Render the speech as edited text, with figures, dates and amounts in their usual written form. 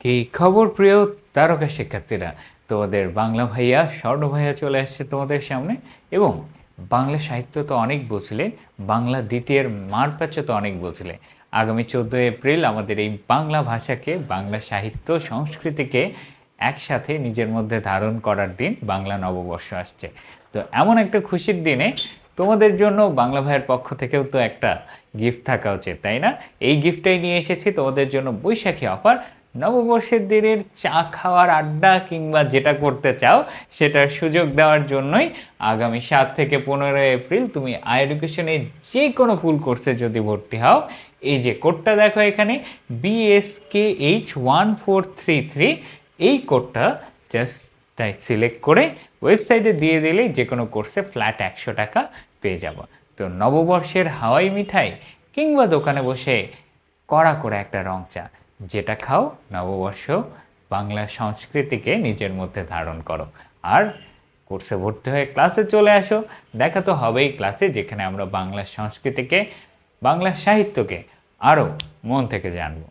কি খবর প্রিয় তারকা শিক্ষার্থীরা? তোমাদের বাংলা ভাইয়া স্বর্ণ ভাইয়া চলে আসছে তোমাদের সামনে এবং বাংলা সাহিত্য তো অনেক বুঝলে, বাংলা দ্বিতীয়ের মারপ্যাঁচও তো অনেক বুঝলে। আগামী 14 এপ্রিল আমাদের এই বাংলা ভাষাকে, বাংলা সাহিত্য সংস্কৃতিকে একসাথে নিজের মধ্যে ধারণ করার দিন, বাংলা নববর্ষ আসছে। তো এমন একটা খুশির দিনে তোমাদের জন্য বাংলা ভাইয়ের পক্ষ থেকেও তো একটা গিফট থাকা উচিত, তাই না? এই গিফটটাই নিয়ে এসেছি তোমাদের জন্য, বৈশাখী অফার। নববর্ষের দিনের চা খাওয়ার আড্ডা কিংবা যেটা করতে চাও সেটার সুযোগ দেওয়ার জন্যই আগামী 7 থেকে 15 এপ্রিল তুমি এডুকেশনে যে কোনো ফুল কোর্সে যদি ভর্তি হও, এই যে কোডটা দেখো এখানে BSKH1433, এই কোডটা জাস্ট তাই সিলেক্ট করে ওয়েবসাইটে দিয়ে দিলেই যে কোনো কোর্সে ফ্ল্যাট 100 টাকা পেয়ে যাব। তো নববর্ষের হাওয়াই মিঠাই কিংবা দোকানে বসে কড়া করে একটা রং চা যেটা খাও, নববর্ষ বাংলা সংস্কৃতিকে নিজের মধ্যে ধারণ করো। আর কোর্সে ভর্তি হয়ে ক্লাসে চলে আসো। দেখা তো হবেই ক্লাসে, যেখানে আমরা বাংলা সংস্কৃতিকে, বাংলা সাহিত্যকে আরও মন থেকে জানবো।